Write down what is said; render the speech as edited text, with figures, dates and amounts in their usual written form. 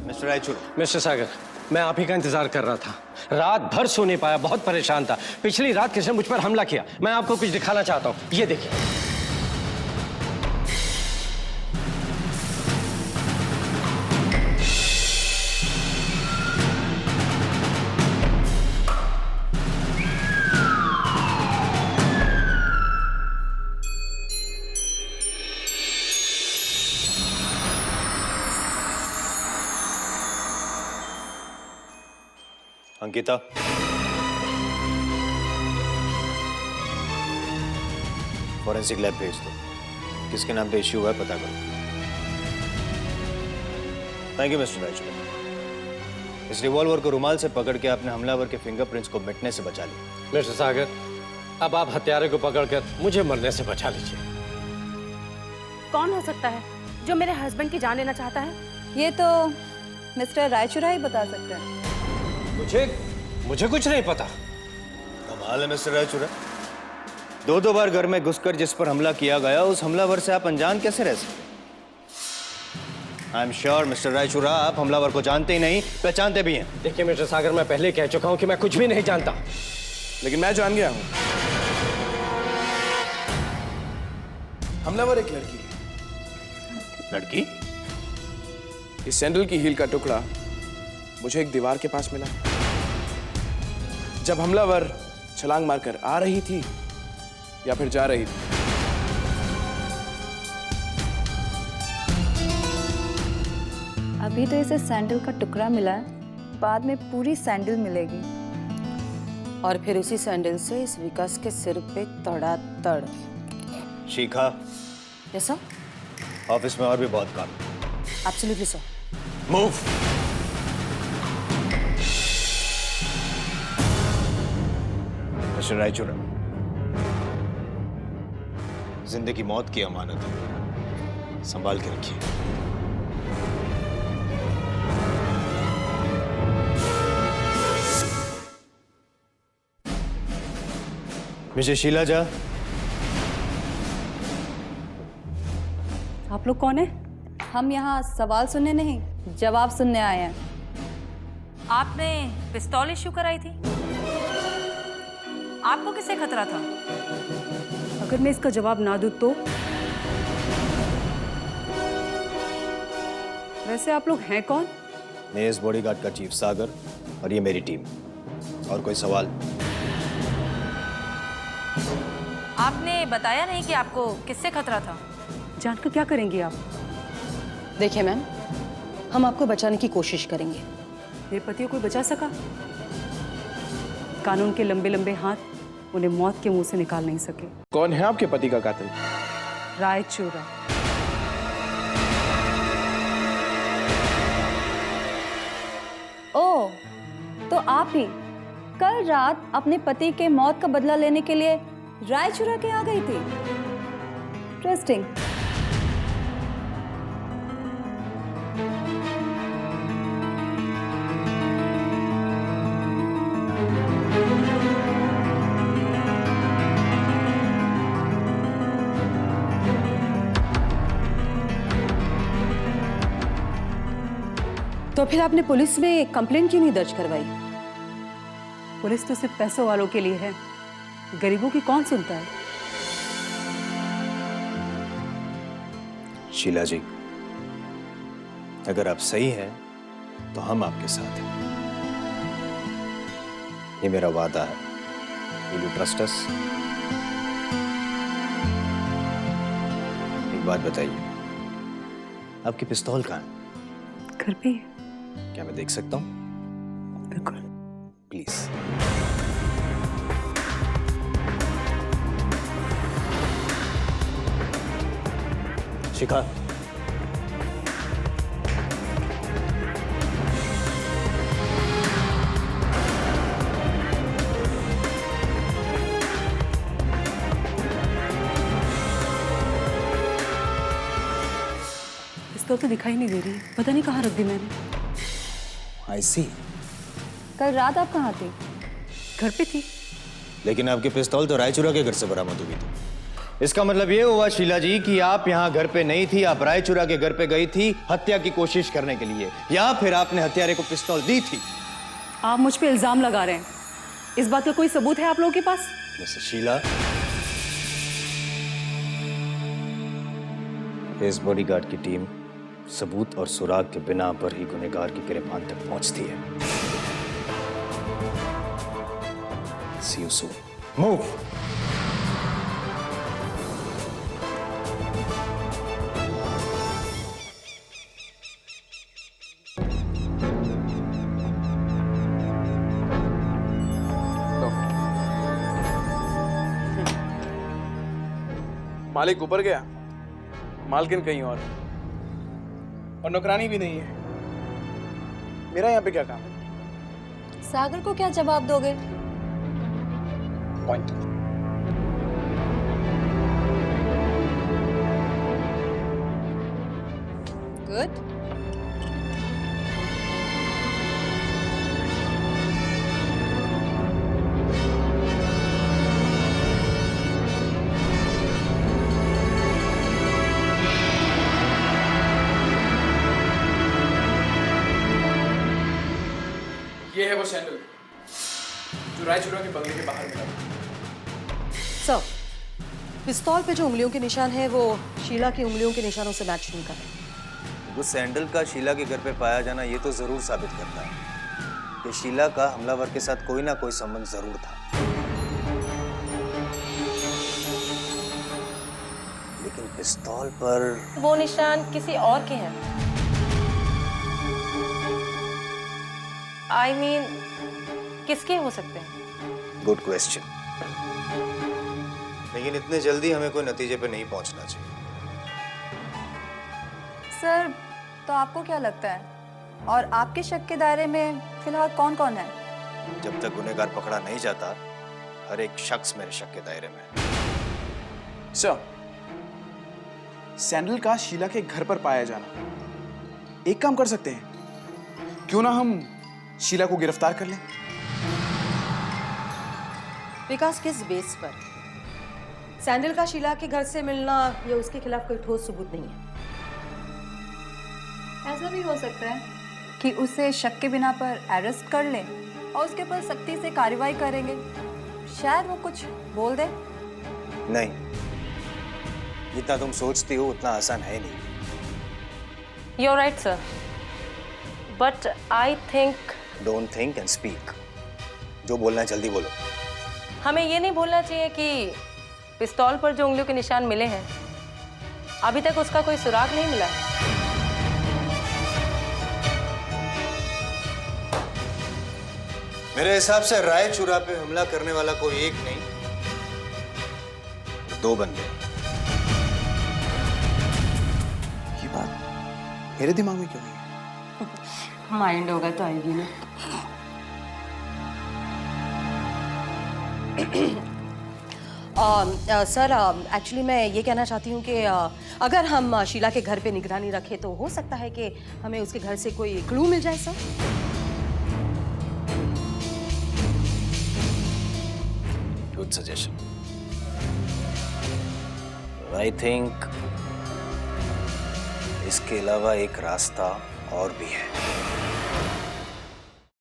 Mister Raichur. Mister सागर, मैं आप ही का इंतजार कर रहा था। रात भर सो नहीं पाया, बहुत परेशान था। पिछली रात किसने मुझ पर हमला किया, मैं आपको कुछ दिखाना चाहता हूँ। ये देखिए। अंकिता, फॉरेंसिक लैब भेज दो। किसके नाम पे इश्यू हुआ है पता करो। Thank you mister Raichur. इस रिवॉल्वर को रुमाल से पकड़ के आपने हमलावर के फिंगरप्रिंट्स को मिटने से बचा लिया। मिस्टर सागर, अब आप हत्यारे को पकड़कर मुझे मरने से बचा लीजिए। कौन हो सकता है जो मेरे हस्बैंड की जान लेना चाहता है? ये तो मिस्टर रायचूरा ही बता सकते हैं। मुझे कुछ नहीं पता। कमाल है मिस्टर रायचूरा, दो बार घर में घुसकर जिस पर हमला किया गया उस हमलावर से आप अनजान कैसे रह सकते? I am sure mister Raichura, आप हमलावर को जानते ही नहीं, पहचानते भी हैं। देखिए मिस्टर सागर, मैं पहले कह चुका हूं कि मैं कुछ भी नहीं जानता। लेकिन मैं जान गया हूं। हमलावर एक लड़की है। लड़की? इस सैंडल की हील का टुकड़ा मुझे एक दीवार के पास मिला। जब हमलावर छलांग मारकर आ रही थी या फिर जा रही थी। अभी तो इसे सैंडल का टुकड़ा मिला है, बाद में पूरी सैंडल मिलेगी। और फिर उसी सैंडल से इस विकास के सिर पे तड़ातड़। शिखा, यस सर। ऑफिस में और भी बहुत काम। Absolutely sir. Move. Mister Raichura, जिंदगी मौत की अमानत है, संभाल के रखिए। मिस्टर शीला झा। आप लोग कौन है? हम यहाँ सवाल सुनने नहीं, जवाब सुनने आए हैं। आपने पिस्तौल इश्यू कराई थी, आपको किससे खतरा था? अगर मैं इसका जवाब ना दूं तो? वैसे आप लोग हैं कौन? मैं इस बॉडीगार्ड का चीफ सागर और ये मेरी टीम। और कोई सवाल? आपने बताया नहीं कि आपको किससे खतरा था। जानकर क्या करेंगी आप? देखिए मैम, हम आपको बचाने की कोशिश करेंगे। मेरे पति को कोई बचा सका? कानून के लंबे लंबे हाथ उन्हें मौत के मुंह से निकाल नहीं सके। कौन है आपके पति का कातिल? रायचूरा। ओह, तो आप ही कल रात अपने पति के मौत का बदला लेने के लिए रायचूरा के आ गई थी। इंटरेस्टिंग। तो फिर आपने पुलिस में कंप्लेंट क्यों नहीं दर्ज करवाई? पुलिस तो सिर्फ पैसों वालों के लिए है, गरीबों की कौन सुनता है? शीला जी, अगर आप सही हैं तो हम आपके साथ हैं। ये मेरा वादा है। Will you trust us? एक बात बताइए, आपकी पिस्तौल कहाँ है? घर पे ही है। क्या मैं देख सकता हूँ? बिल्कुल। प्लीज। शिखा, पिस्तौल तो दिखाई नहीं दे रही, पता नहीं कहाँ रख दी मैंने। आई सी। कल रात आप कहाँ थे? घर पे थी। लेकिन आपकी पिस्तौल तो रायचूरा के घर से बरामद हुई थी। इसका मतलब ये हुआ शीला जी कि आप यहाँ घर पे नहीं थी, आप रायचूरा के घर पे गई थी हत्या की कोशिश करने के लिए, या फिर आपने हत्यारे को पिस्तौल दी थी। आप मुझ पे इल्जाम लगा रहे हैं, इस बात का कोई सबूत है आप लोगों के पास? मिसेस शीला, इस बॉडीगार्ड की टीम सबूत और सुराग के बिना पर ही गुनहगार की गिरफ्तार तक पहुंचती है। See you soon. Move. मालिक ऊपर गया, मालकिन कहीं और नौकरानी भी नहीं है। मेरा यहाँ पे क्या काम है? सागर को क्या जवाब दोगे? पॉइंट। गुड। ये है वो सैंडल जो रायचूरा के बंगले के बाहर मिला। सर, पिस्तौल पे जो उंगलियों के निशान है वो शीला की उंगलियों के निशानों से मैच नहीं कर रहे। वो सैंडल का शीला के घर पे पाया जाना ये तो जरूर साबित करता है कि शीला का हमलावर के साथ कोई ना कोई संबंध जरूर था। लेकिन पिस्तौल पर वो निशान किसी और के हैं। I mean, किसके हो सकते हैं? गुड क्वेश्चन, लेकिन इतने जल्दी हमें कोई नतीजे पे नहीं पहुंचना चाहिए। सर, तो आपको क्या लगता है, और आपके शक के दायरे में फिलहाल कौन कौन है? जब तक गुनहगार पकड़ा नहीं जाता, हर एक शख्स मेरे शक के दायरे में है। सर, सैंडल का शीला के घर पर पाया जाना, एक काम कर सकते हैं, क्यों ना हम शीला को गिरफ्तार कर लें? विकास, किस बेस पर? सैंडल का शीला के घर से मिलना या उसके खिलाफ कोई ठोस सबूत नहीं है। ऐसा भी हो सकता है कि उसे शक के बिना पर अरेस्ट कर लें और उसके ऊपर सख्ती से कार्रवाई करेंगे, शायद वो कुछ बोल दे। नहीं, जितना तुम सोचती हो उतना आसान है नहीं। You're right, sir. But I think don't think and speak. जो बोलना है जल्दी बोलो। हमें ये नहीं भूलना चाहिए कि पिस्तौल पर जो उंगलियों के निशान मिले हैं, अभी तक उसका कोई सुराग नहीं मिला है। मेरे हिसाब से रायचूरा पे हमला करने वाला कोई एक नहीं, दो बंदे। ये बात मेरे दिमाग में क्यों नहीं है? माइंड होगा तो आएगी ना। सर, एक्चुअली मैं ये कहना चाहती हूँ कि अगर हम शीला के घर पे निगरानी रखें तो हो सकता है कि हमें उसके घर से कोई क्लू मिल जाए। Sir, good suggestion. I think इसके अलावा एक रास्ता और भी है।